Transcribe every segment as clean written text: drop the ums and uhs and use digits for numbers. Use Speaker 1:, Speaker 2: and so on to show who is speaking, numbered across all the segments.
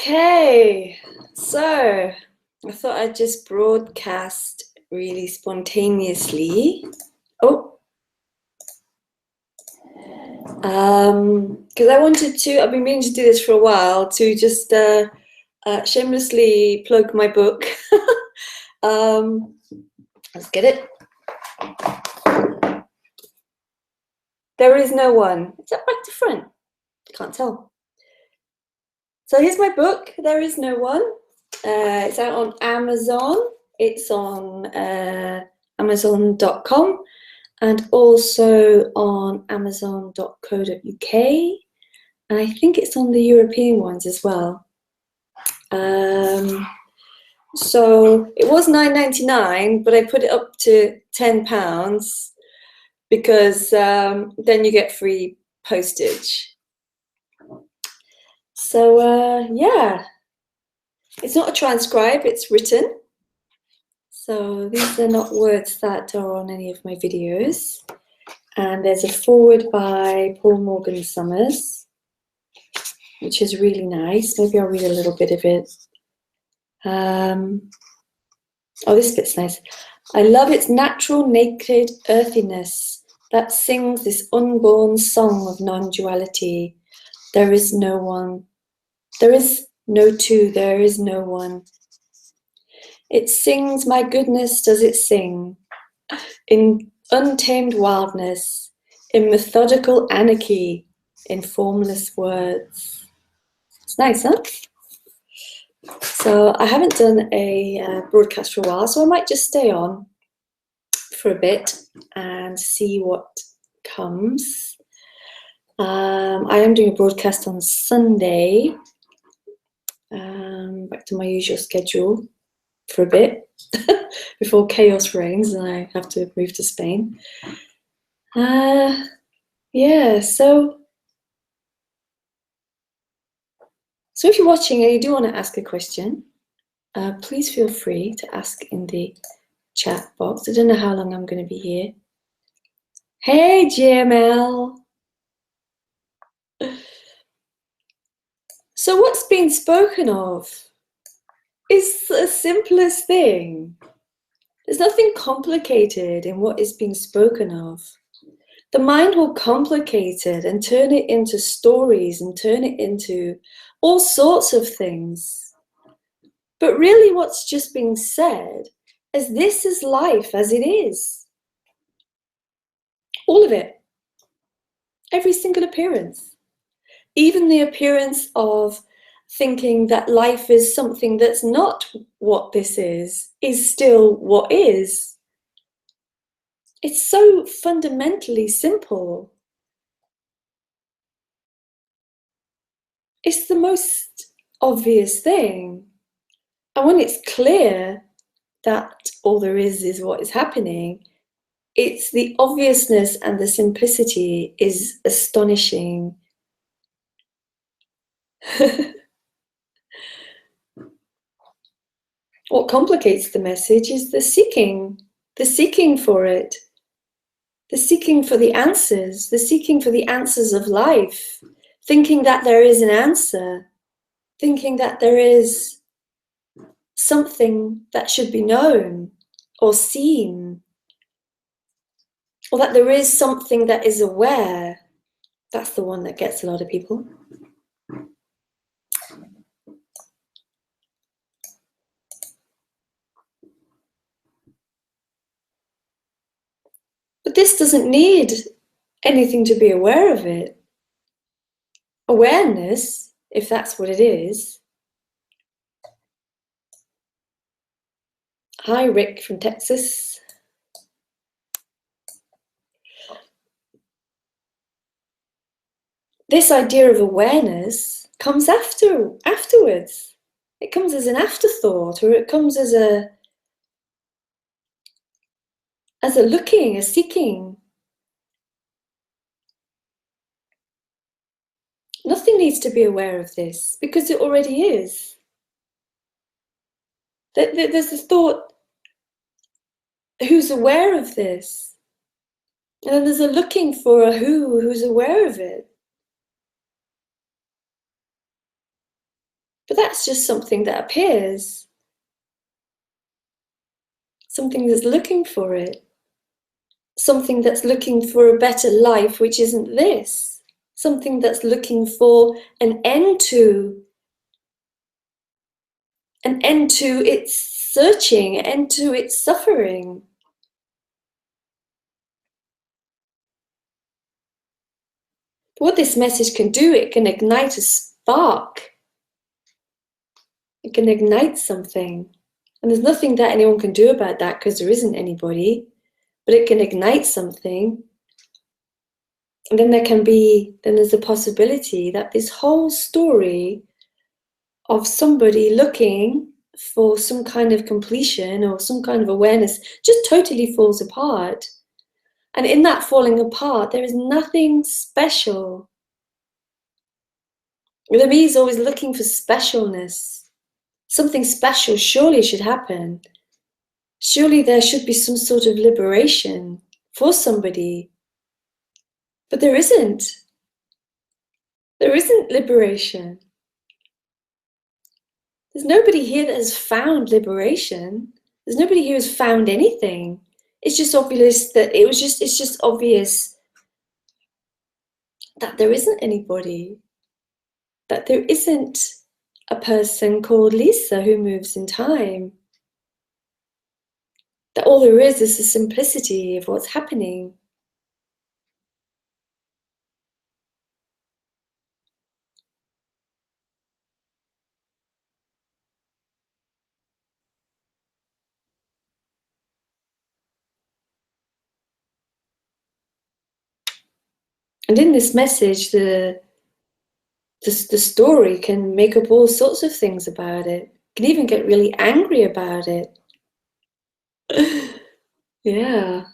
Speaker 1: Okay, so I thought I'd just broadcast really spontaneously. Oh, because I wanted to, I've been meaning to do this for a while, to just shamelessly plug my book. Let's get it. There is no one. Is that back to front? Can't tell. So here's my book, There Is No One. It's out on Amazon. It's on Amazon.com and also on Amazon.co.uk. And I think it's on the European ones as well. So it was £9.99, but I put it up to £10 because then you get free postage. So yeah, it's not a transcribe, it's written. So these are not words that are on any of my videos. And there's a foreword by Paul Morgan Summers, which is really nice. Maybe I'll read a little bit of it. Oh, this bit's nice. I love its natural, naked earthiness that sings this unborn song of non-duality. There is no one. There is no two. There is no one. It sings, my goodness, does it sing, in untamed wildness, in methodical anarchy, in formless words. It's nice, huh? So I haven't done a broadcast for a while, so I might just stay on for a bit and see what comes. I am doing a broadcast on Sunday, back to my usual schedule for a bit before chaos reigns and I have to move to Spain. Yeah, so if you're watching and you do want to ask a question, please feel free to ask in the chat box. I don't know how long I'm going to be here. Hey, GML. So what's being spoken of is the simplest thing. There's nothing complicated in what is being spoken of. The mind will complicate it and turn it into stories and turn it into all sorts of things. But really what's just being said is this is life as it is. All of it. Every single appearance. Even the appearance of thinking that life is something that's not what this is still what is. It's so fundamentally simple. It's the most obvious thing. And when it's clear that all there is what is happening, it's the obviousness and the simplicity is astonishing. What complicates the message is the seeking for it, the seeking for the answers of life, thinking that there is an answer, thinking that there is something that should be known or seen, or that there is something that is aware. That's the one that gets a lot of people. But this doesn't need anything to be aware of it. Awareness, if that's what it is. Hi, Rick from Texas. This idea of awareness comes afterwards. It comes as an afterthought, or it comes as a looking, a seeking. Nothing needs to be aware of this because it already is. There's this thought, who's aware of this? And then there's a looking for a who's aware of it. But that's just something that appears. Something that's looking for it. Something that's looking for a better life, which isn't this. Something that's looking for an end to its searching, an end to its suffering. What this message can do, it can ignite a spark. It can ignite something. And there's nothing that anyone can do about that because there isn't anybody. But it can ignite something. And then there's a possibility that this whole story of somebody looking for some kind of completion or some kind of awareness just totally falls apart. And in that falling apart, there is nothing special. The me is always looking for specialness. Something special surely should happen. Surely there should be some sort of liberation for somebody. But there isn't. There isn't liberation. There's nobody here that has found liberation. There's nobody here who's found anything. It's just obvious that it's just obvious that there isn't anybody. That there isn't a person called Lisa who moves in time. That all there is the simplicity of what's happening. And in this message, the story can make up all sorts of things about it. Can even get really angry about it. Yeah.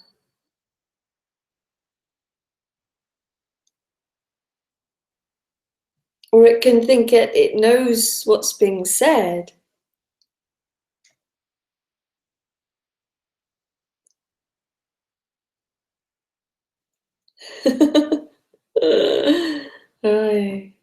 Speaker 1: Or it can think it knows what's being said. Right.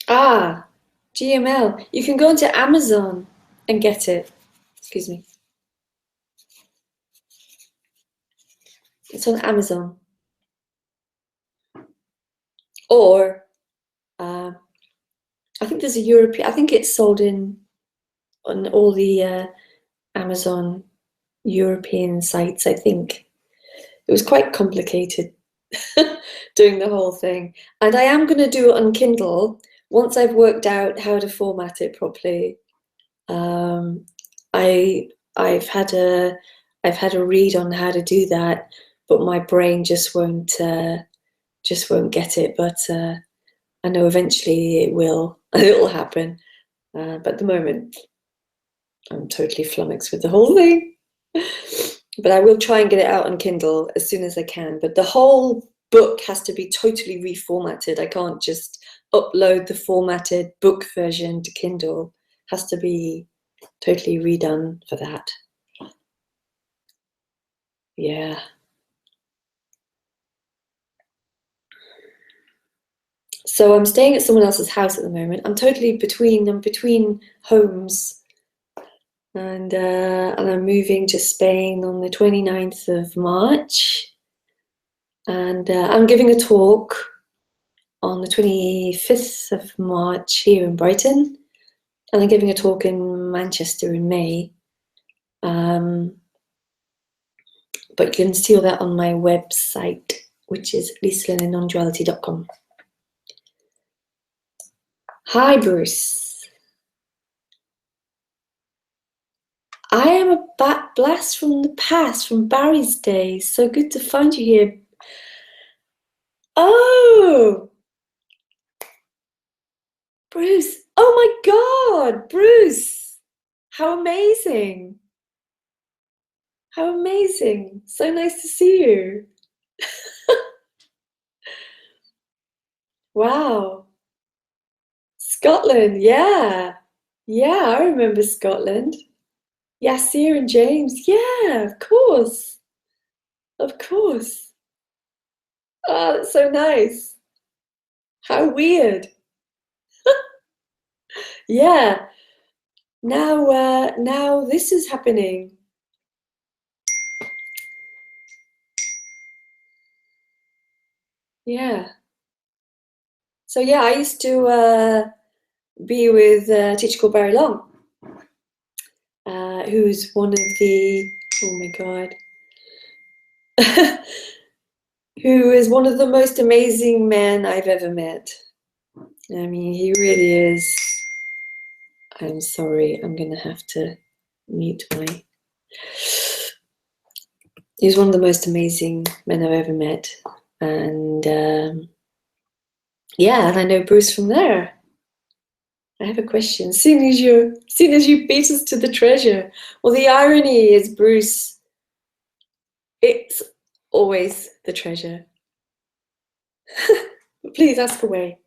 Speaker 1: Ah, GML. You can go into Amazon and get it. Excuse me. It's on Amazon. Or I think there's a European. I think it's sold on all the Amazon European sites. I think it was quite complicated doing the whole thing, and I am going to do it on Kindle once I've worked out how to format it properly. I've had a read on how to do that, but my brain just won't get it. But I know eventually it will. It'll happen. But at the moment, I'm totally flummoxed with the whole thing. But I will try and get it out on Kindle as soon as I can. But the whole book has to be totally reformatted. I can't just upload the formatted book version to Kindle. It has to be totally redone for that. Yeah. So I'm staying at someone else's house at the moment. I'm between homes. And I'm moving to Spain on the 29th of March. And I'm giving a talk on the 25th of March here in Brighton. And I'm giving a talk in Manchester in May. But you can see all that on my website, which is lisalynnnonduality.com. Hi, Bruce. I am a blast from the past, from Barry's days. So good to find you here. Oh, Bruce. Oh my God, Bruce. How amazing. How amazing. So nice to see you. Wow. Scotland, yeah. Yeah, I remember Scotland. Yasir and James. Yeah, of course. Of course. Oh, that's so nice. How weird. Yeah. Now this is happening. Yeah. So yeah, I used to be with a teacher called Barry Long, who's one of the, oh my God, who is one of the most amazing men I've ever met. I mean, he really is. I'm sorry, I'm gonna have to mute my. He's one of the most amazing men I've ever met, and yeah, and I know Bruce from there. I have a question. Soon as you beat us to the treasure. Well, the irony is, Bruce, it's always the treasure. Please ask away.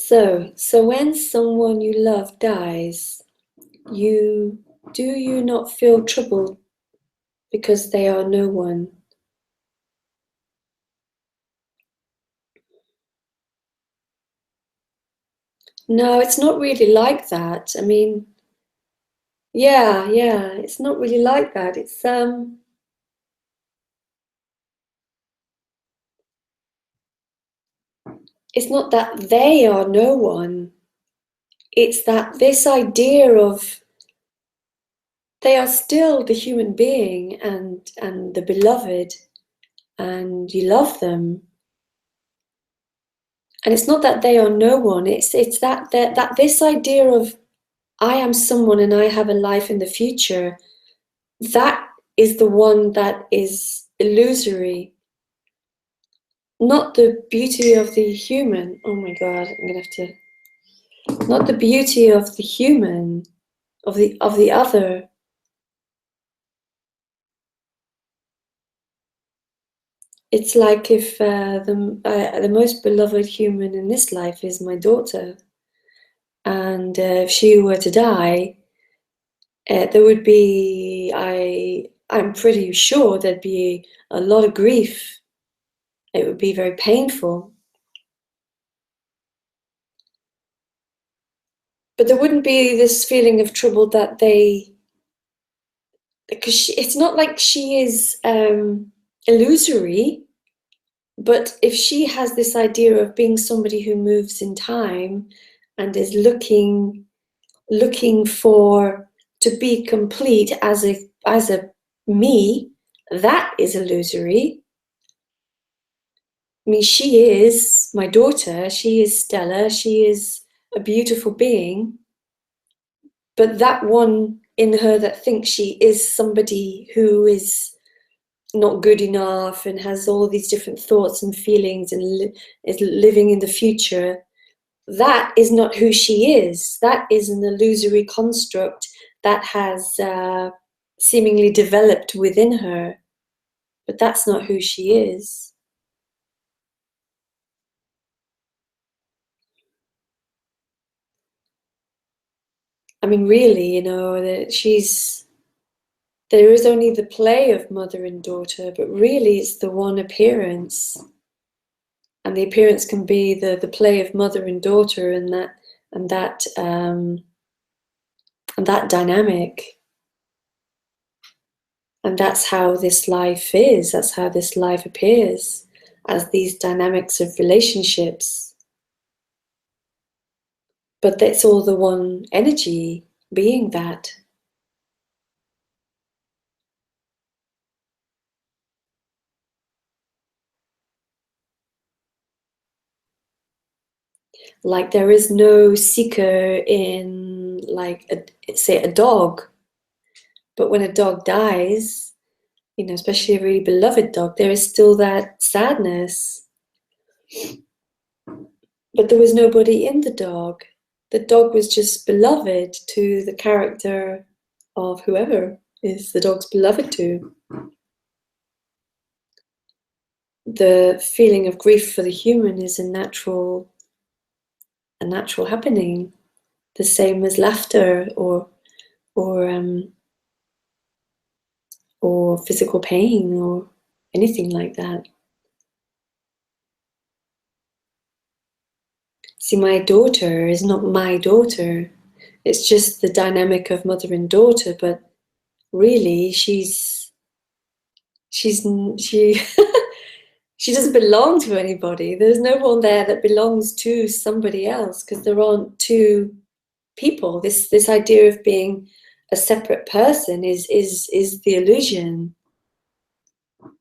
Speaker 1: So when someone you love dies, do you not feel troubled because they are no one? No, it's not really like that. I mean, yeah, it's not really like that. It's not that they are no one. It's that this idea of they are still the human being and the beloved, and you love them. And it's not that they are no one. It's that this idea of I am someone and I have a life in the future. That is the one that is illusory, not the beauty of the human. Oh my God, I'm gonna have to. Not the beauty of the human, of the other. It's like if the most beloved human in this life is my daughter, and if she were to die, there would be I'm pretty sure there'd be a lot of grief. It would be very painful, but there wouldn't be this feeling of trouble that they because it's not like she is illusory. But if she has this idea of being somebody who moves in time and is looking for to be complete as a me, that is illusory. I mean, she is my daughter, she is Stella, she is a beautiful being, but that one in her that thinks she is somebody who is not good enough and has all these different thoughts and feelings and is living in the future, that is not who she is. That is an illusory construct that has seemingly developed within her, but that's not who she is. I mean, really, that there is only the play of mother and daughter, but really it's the one appearance. And the appearance can be the play of mother and daughter, and that and that dynamic. And that's how this life is, that's how this life appears, as these dynamics of relationships. But that's all the one energy being that. Like there is no seeker in, like, say, a dog. But when a dog dies, you know, especially a really beloved dog, there is still that sadness. But there was nobody in the dog. The dog was just beloved to the character of whoever is the dog's beloved to. The feeling of grief for the human is a natural happening, the same as laughter or physical pain or anything like that. See, my daughter is not my daughter. It's just the dynamic of mother and daughter, but really she she doesn't belong to anybody. There's no one there that belongs to somebody else, because there aren't two people. This idea of being a separate person is the illusion.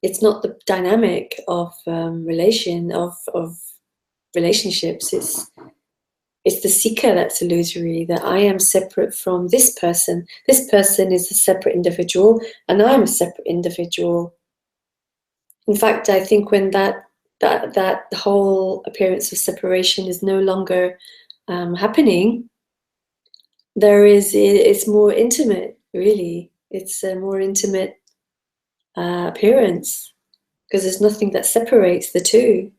Speaker 1: It's not the dynamic of relationships. It's the seeker that's illusory, that I am separate from this person. This person is a separate individual, and I'm a separate individual. In fact, I think when that whole appearance of separation is no longer happening, it's more intimate, really. It's a more intimate appearance, because there's nothing that separates the two.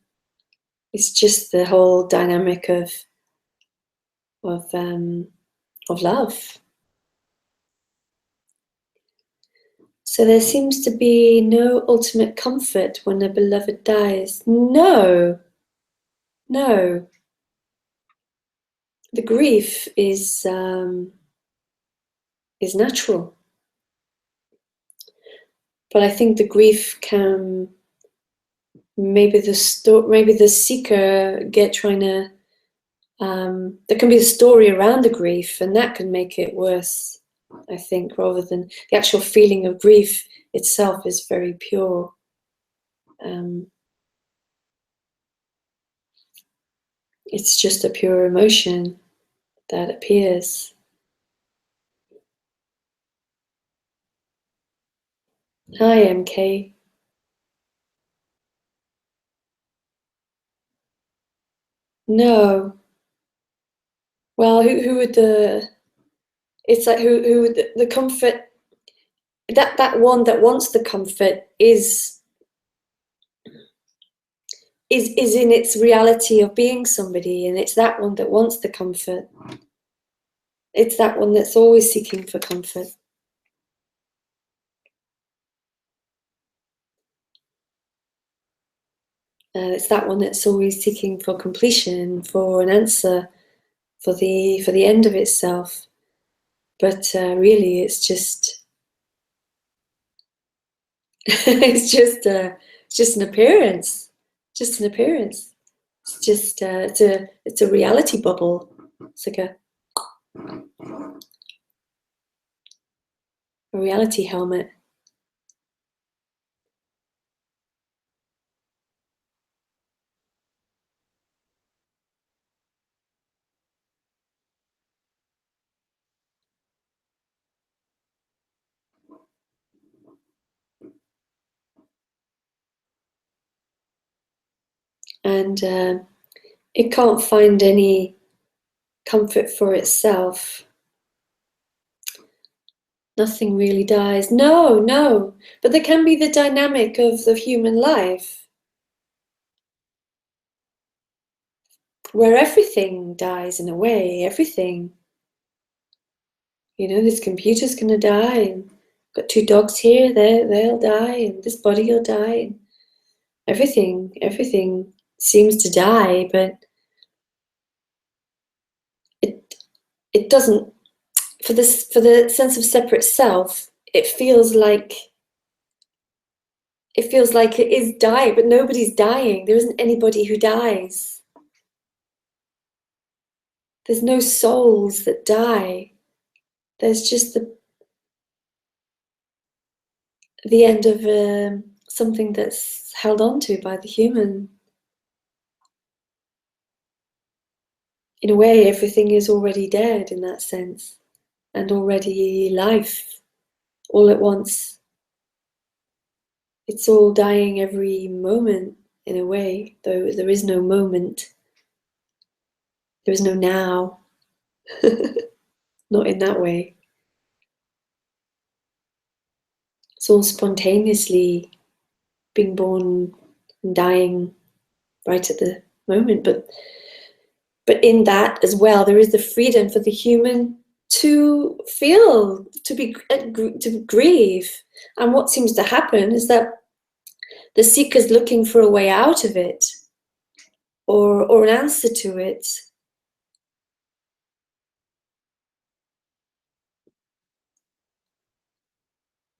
Speaker 1: It's just the whole dynamic of love. So there seems to be no ultimate comfort when a beloved dies. No. The grief is natural, but I think the grief can, maybe the seeker trying to. There can be a story around the grief, and that can make it worse, I think, rather than the actual feeling of grief itself is very pure. It's just a pure emotion that appears. Hi, MK. No. Well, who would the? It's like who would the comfort? That one that wants the comfort is in its reality of being somebody, and it's that one that wants the comfort. It's that one that's always seeking for comfort. It's that one that's always seeking for completion, for an answer, for the end of itself. But really, it's just it's just an appearance. Just an appearance. It's just it's a reality bubble. It's like a reality helmet. And it can't find any comfort for itself. Nothing really dies. No. But there can be the dynamic of the human life, where everything dies in a way. Everything. You know, this computer's gonna die, and got two dogs here, they'll die, and this body will die. And everything seems to die, but it doesn't. For the sense of separate self, it feels like it is dying, but nobody's dying. There isn't anybody who dies. There's no souls that die. There's just the end of something that's held on to by the human. in a way, everything is already dead in that sense, and already life all at once. It's all dying every moment in a way, though there is no moment. There is no now. Not in that way. It's all spontaneously being born and dying right at the moment. But in that as well, there is the freedom for the human to feel, to grieve. And what seems to happen is that the seeker's looking for a way out of it, or an answer to it.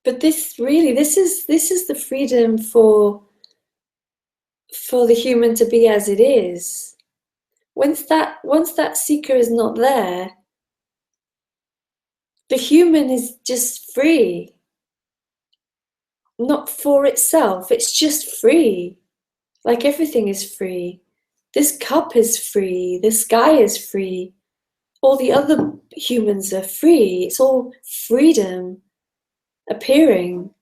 Speaker 1: But this is the freedom for the human to be as it is. Once that seeker is not there, the human is just free. Not for itself, it's just free. Like everything is free. This cup is free, the sky is free, all the other humans are free. It's all freedom appearing.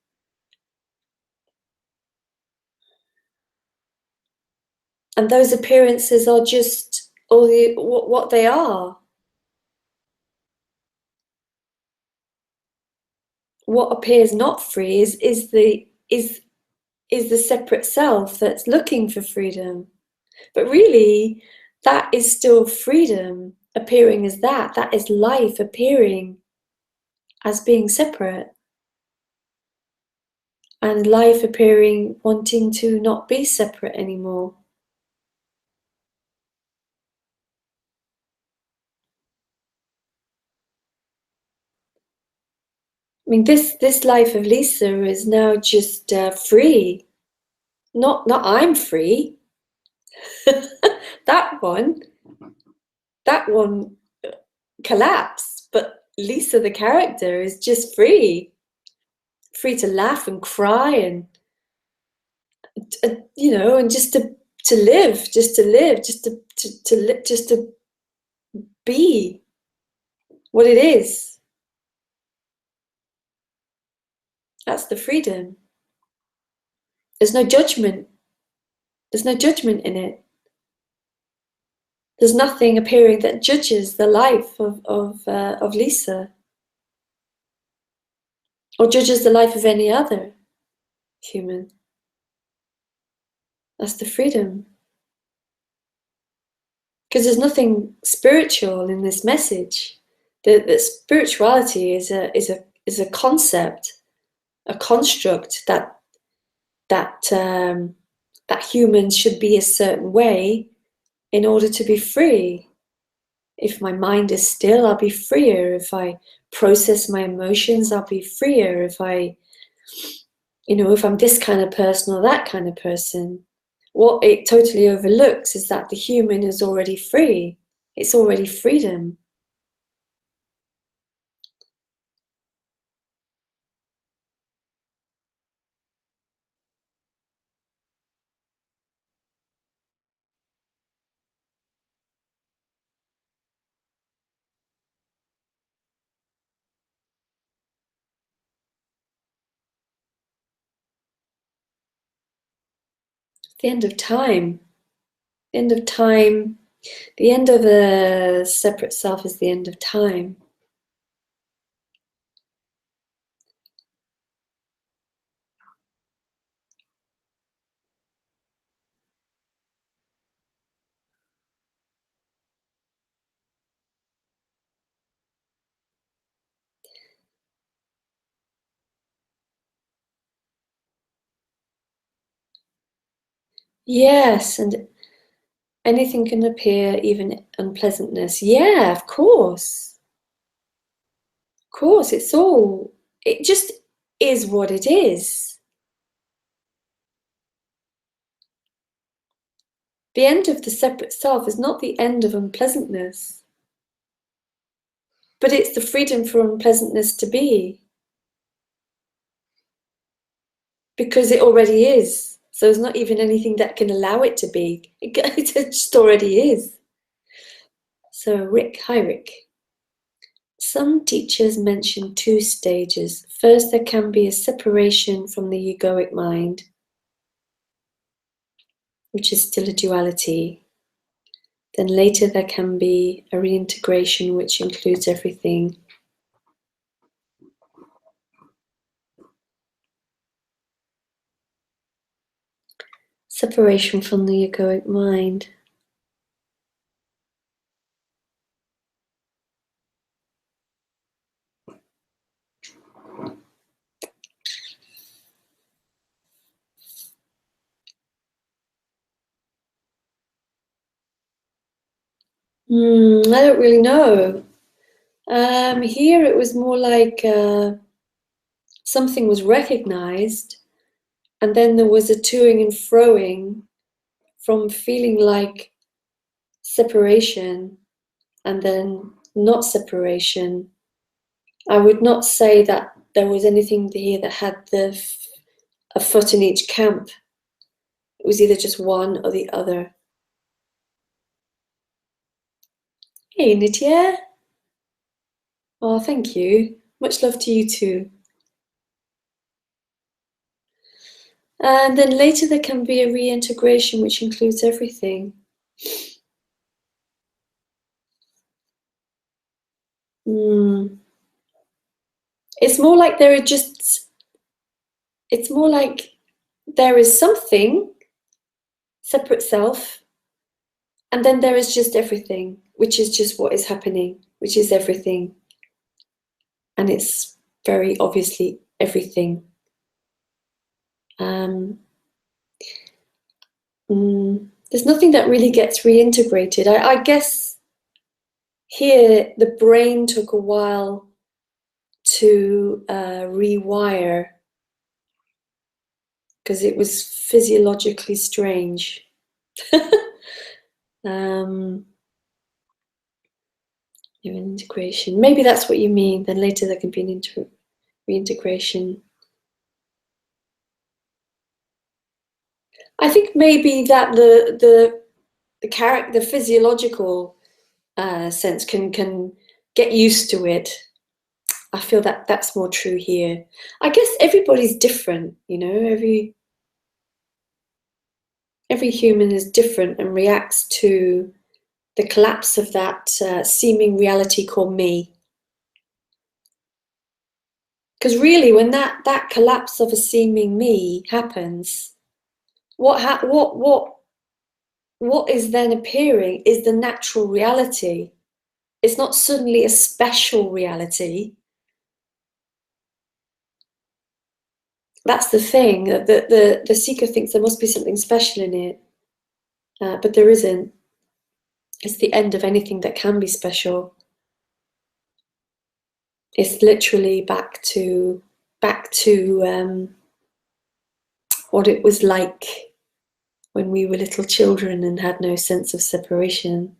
Speaker 1: And those appearances are just all what they are. What appears not free is the separate self that's looking for freedom. But really, that is still freedom appearing as that. That is life appearing as being separate. And life appearing wanting to not be separate anymore. I mean, this life of Lisa is now just free. Not I'm free. that one collapsed. But Lisa, the character, is just free to laugh and cry and and just to live, just to be what it is. That's the freedom. There's no judgment. There's no judgment in it. There's nothing appearing that judges the life of Lisa, or judges the life of any other human. That's the freedom. Because there's nothing spiritual in this message. That spirituality is a concept, a construct that humans should be a certain way in order to be free. If my mind is still, I'll be freer. If I process my emotions, I'll be freer. If if I'm this kind of person or that kind of person. What it totally overlooks is that the human is already free. It's already freedom. The end of time. The end of time. The end of a separate self is the end of time. Yes, and anything can appear, even unpleasantness. Yeah, of course. Of course, it just is what it is. The end of the separate self is not the end of unpleasantness, but it's the freedom for unpleasantness to be. Because it already is. So there's not even anything that can allow it to be. It just already is. So Rick, hi Rick. Some teachers mention 2 stages. First, there can be a separation from the egoic mind, which is still a duality. Then later there can be a reintegration, which includes everything. Separation from the egoic mind. I don't really know. Here it was more like something was recognized, and then there was a toing and froing from feeling like separation and then not separation. I would not say that there was anything here that had a foot in each camp. It was either just one or the other. Hey, Nitya. Oh, thank you. Much love to you too. And then later there can be a reintegration, which includes everything. It's more like it's more like there is something, separate self, and then there is just everything, which is just what is happening, which is everything. And it's very obviously everything. There's nothing that really gets reintegrated. I guess here the brain took a while to rewire because it was physiologically strange. Integration. Maybe that's what you mean. Then later there can be an reintegration. I think maybe that the character, the physiological sense can get used to it. I feel that that's more true here. I guess everybody's different, you know. Every human is different and reacts to the collapse of that seeming reality called me. Because really, when that collapse of a seeming me happens, what is then appearing is the natural reality. It's not suddenly a special reality. That's the thing. The seeker thinks there must be something special in it, but there isn't. It's the end of anything that can be special. It's literally back to what it was like when we were little children and had no sense of separation.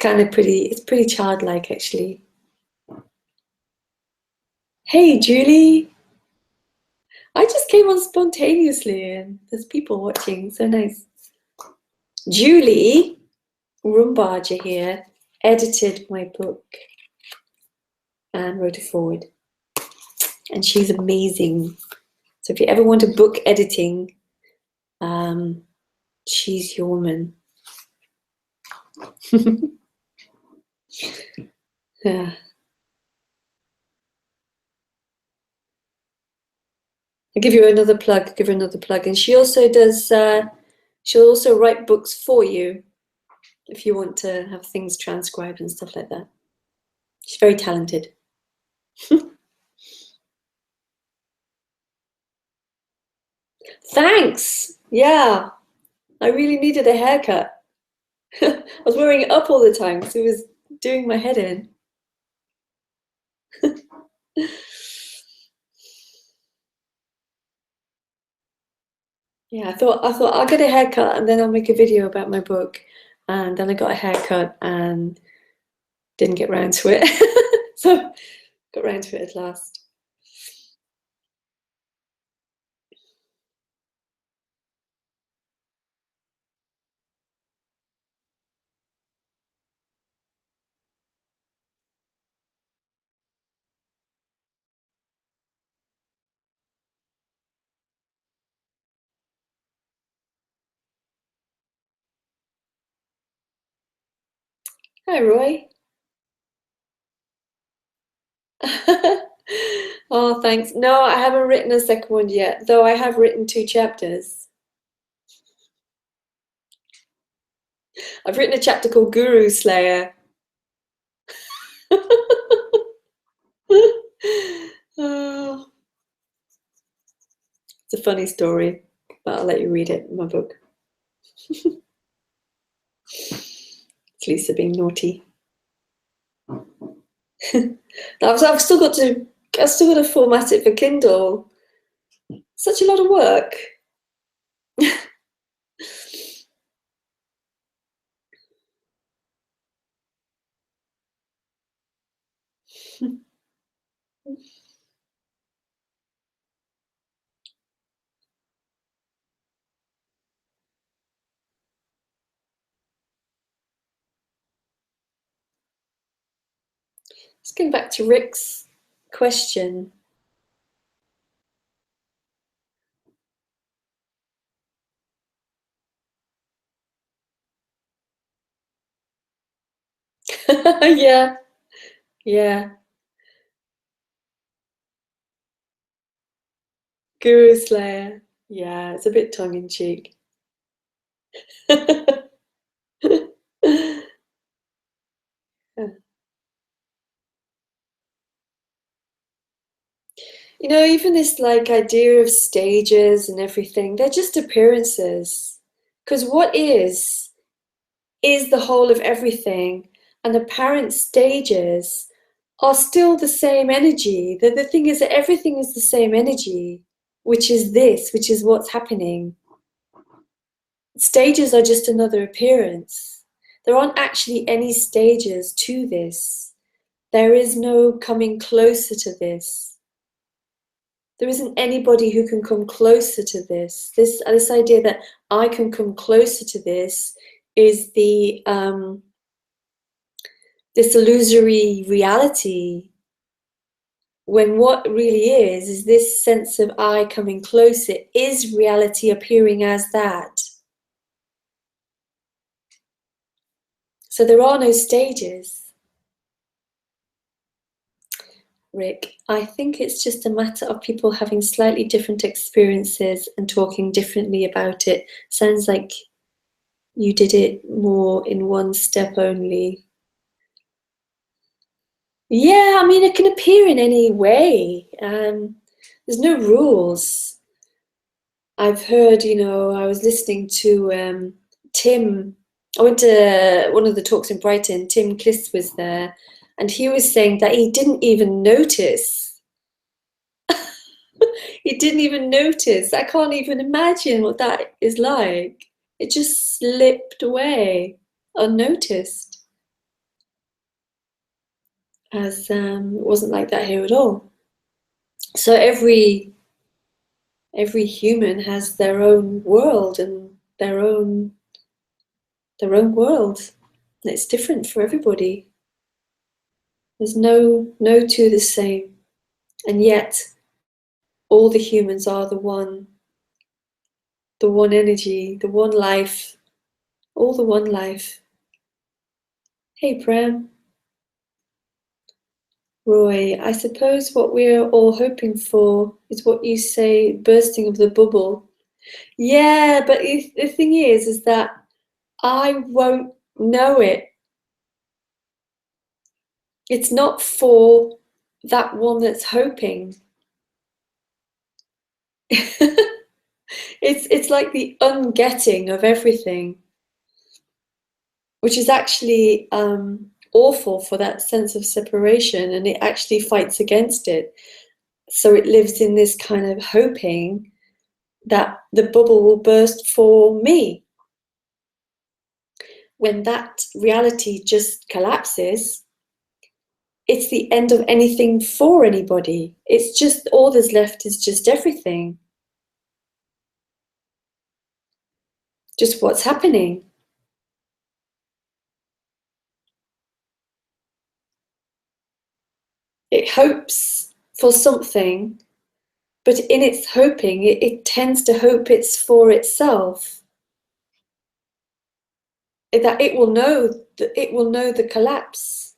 Speaker 1: It's pretty childlike, actually. Hey, Julie. I just came on spontaneously and there's people watching. So nice. Julie Rumbarger here edited my book and wrote a foreword. And she's amazing. So if you ever want a book editing, she's your woman. Yeah. I'll give you another plug. And she also does. She'll also write books for you if you want to have things transcribed and stuff like that. She's very talented. Thanks. Yeah, I really needed a haircut. I was wearing it up all the time because it was doing my head in. Yeah, I thought I'll get a haircut and then I'll make a video about my book. And then I got a haircut and didn't get round to it. So got round to it at last. Hi, Roy. Oh, thanks. No, I haven't written a second one yet, though I have written 2 chapters. I've written a chapter called Guru Slayer. Oh, it's a funny story, but I'll let you read it in my book. It's Lisa being naughty. I've still got to format it for Kindle. Such a lot of work. Let's go back to Rick's question. Yeah, yeah. Guru Slayer. Yeah, it's a bit tongue in cheek. You know, even this like idea of stages and everything, they're just appearances. Because what is the whole of everything, and apparent stages are still the same energy. The thing is that everything is the same energy, which is this, which is what's happening. Stages are just another appearance. There aren't actually any stages to this. There is no coming closer to this. There isn't anybody who can come closer to this. This idea that I can come closer to this is this illusory reality, when what really is this sense of I coming closer is reality appearing as that. So there are no stages. Rick, I think it's just a matter of people having slightly different experiences and talking differently about it. Sounds like you did it more in one step only. Yeah, I mean, it can appear in any way. There's no rules. I've heard, I was listening to Tim. I went to one of the talks in Brighton. Tim Kliss was there, and he was saying that he didn't even notice. He didn't even notice. I can't even imagine what that is like. It just slipped away unnoticed, as it wasn't like that here at all. So every human has their own world and their own world. And it's different for everybody. There's no two the same. And yet all the humans are the one energy, the one life, all the one life. Hey Prem. Roy, I suppose what we're all hoping for is what you say, bursting of the bubble. Yeah, but the thing is that I won't know it. It's not for that one that's hoping. It's like the ungetting of everything, which is actually awful for that sense of separation, and it actually fights against it. So it lives in this kind of hoping that the bubble will burst for me. When that reality just collapses, it's the end of anything for anybody. It's just all that's left is just everything. Just what's happening. It hopes for something, but in its hoping, it tends to hope it's for itself. that it will know the collapse.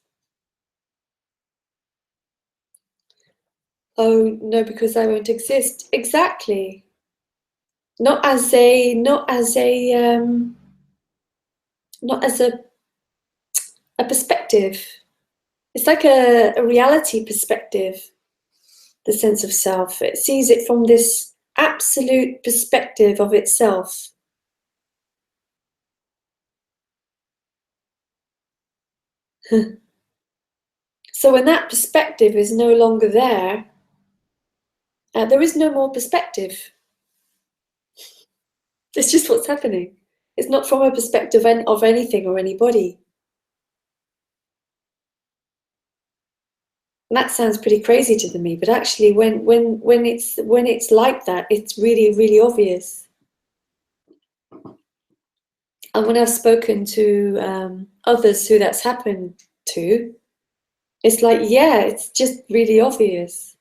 Speaker 1: Oh no, because I won't exist. Exactly. Not as a perspective. It's like a reality perspective, the sense of self. It sees it from this absolute perspective of itself. So when that perspective is no longer there, there is no more perspective. It's just what's happening. It's not from a perspective of anything or anybody. And that sounds pretty crazy to me, but actually when it's like that, it's really, really obvious. And when I've spoken to others who that's happened to, it's like, yeah, it's just really obvious.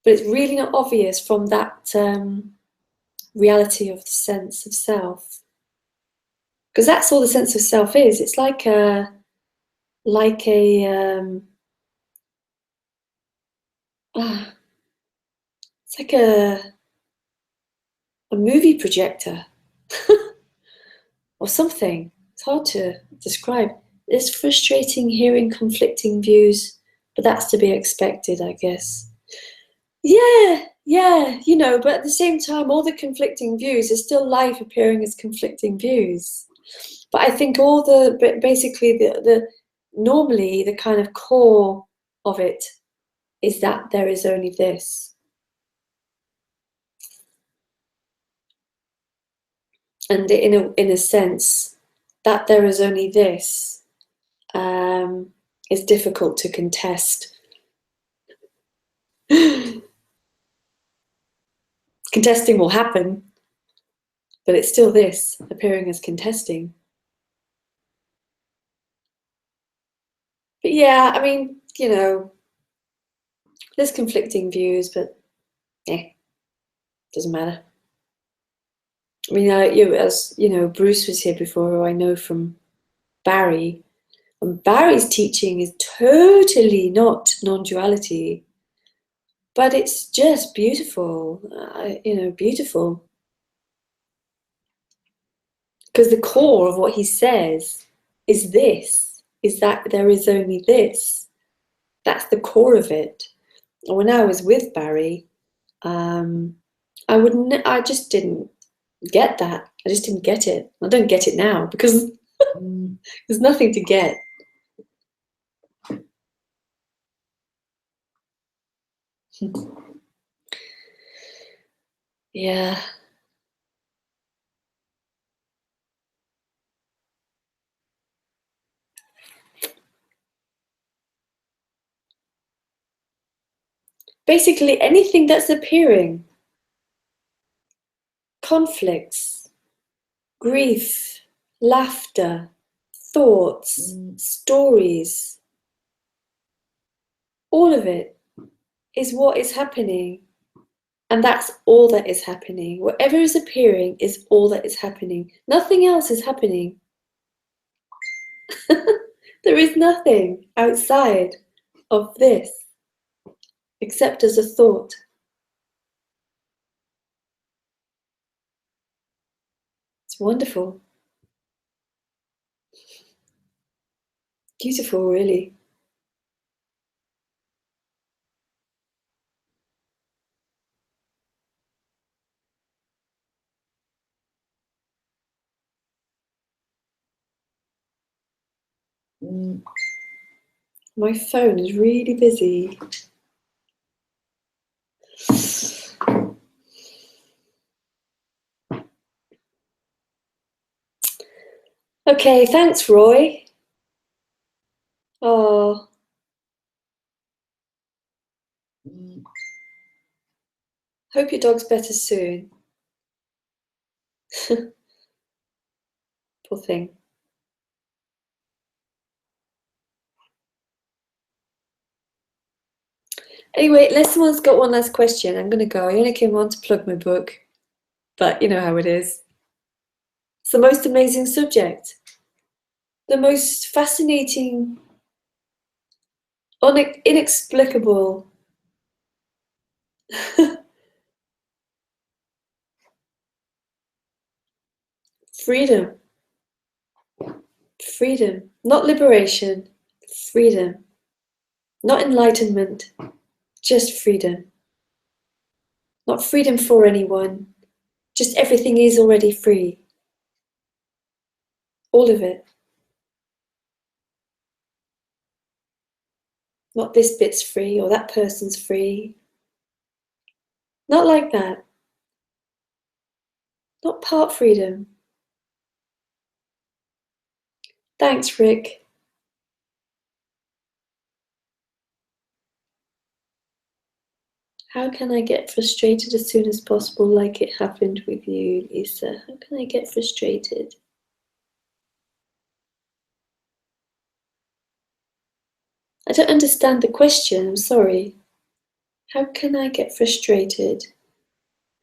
Speaker 1: But it's really not obvious from that reality of the sense of self. Because that's all the sense of self is. It's like a it's like a movie projector or something. It's hard to describe. It's frustrating hearing conflicting views, but that's to be expected, I guess. Yeah, but at the same time, all the conflicting views is still life appearing as conflicting views. But I think basically the normally the kind of core of it is that there is only this. And in a sense, that there is only this is difficult to contest. Contesting will happen, but it's still this appearing as contesting. But yeah, I mean, there's conflicting views, but doesn't matter. I mean, as you know, Bruce was here before, who I know from Barry, and Barry's teaching is totally not non-duality, but it's just beautiful, beautiful. Because the core of what he says is that there is only this. That's the core of it. And when I was with Barry, I just didn't get that. I just didn't get it. I don't get it now because there's nothing to get. Yeah. Basically, anything that's appearing, conflicts, grief, laughter, thoughts, stories, all of it is what is happening. And that's all that is happening. Whatever is appearing is all that is happening. Nothing else is happening. There is nothing outside of this except as a thought. It's wonderful. Beautiful, really. My phone is really busy. Okay, thanks, Roy. Oh, hope your dog's better soon. Poor thing. Anyway, unless someone's got one last question, I'm going to go. I only came on to plug my book, but you know how it is. It's the most amazing subject. The most fascinating, inexplicable. Freedom. Freedom. Not liberation. Freedom. Not enlightenment. Just freedom. Not freedom for anyone. Just everything is already free. All of it. Not this bit's free or that person's free. Not like that. Not part freedom. Thanks, Rick. How can I get frustrated as soon as possible like it happened with you, Lisa? How can I get frustrated? I don't understand the question, I'm sorry. How can I get frustrated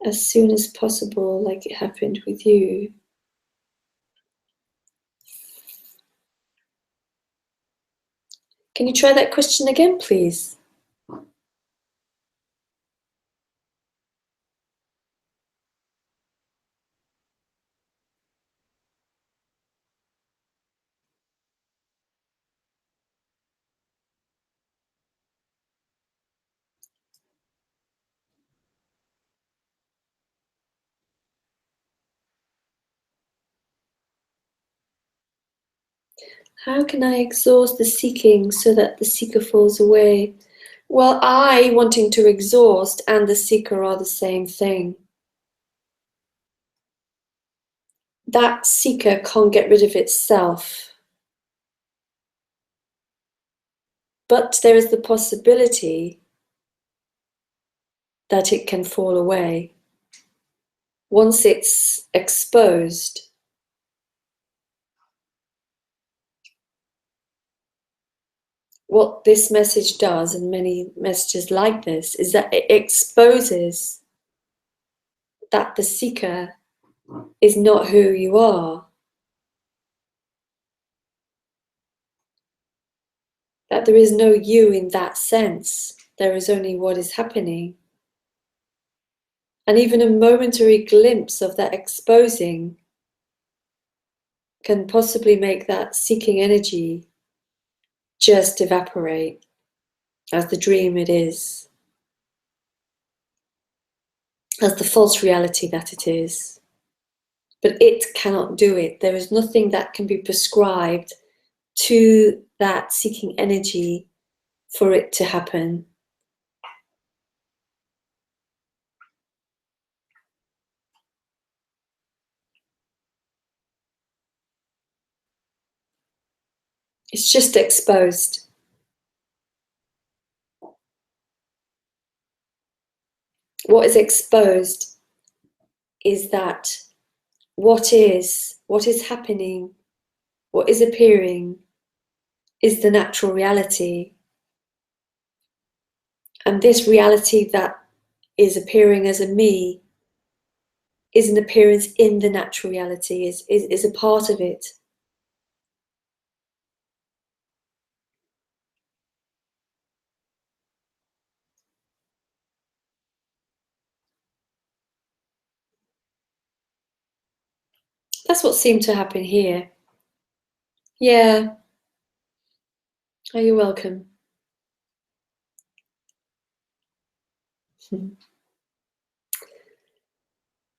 Speaker 1: as soon as possible like it happened with you? Can you try that question again, please? How can I exhaust the seeking so that the seeker falls away? Well, I wanting to exhaust and the seeker are the same thing. That seeker can't get rid of itself. But there is the possibility that it can fall away once it's exposed. What this message does, and many messages like this, is that it exposes that the seeker is not who you are. That there is no you in that sense. There is only what is happening. And even a momentary glimpse of that exposing can possibly make that seeking energy just evaporate as the dream it is, as the false reality that it is. But it cannot do it. There is nothing that can be prescribed to that seeking energy for it to happen. It's just exposed. What is exposed is that what is happening, what is appearing, is the natural reality. And this reality that is appearing as a me is an appearance in the natural reality, is a part of it. That's what seemed to happen here. Yeah. Oh, you're welcome.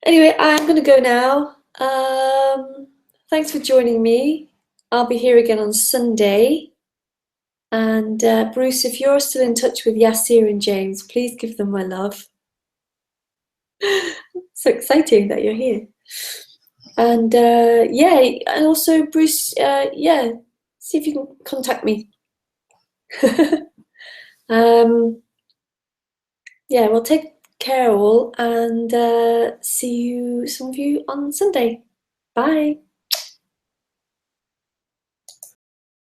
Speaker 1: Anyway, I'm going to go now. Thanks for joining me. I'll be here again on Sunday. And Bruce, if you're still in touch with Yasir and James, please give them my love. So exciting that you're here. And yeah, and also Bruce, yeah, see if you can contact me. Yeah, well, take care all, and see you, some of you, on Sunday. Bye.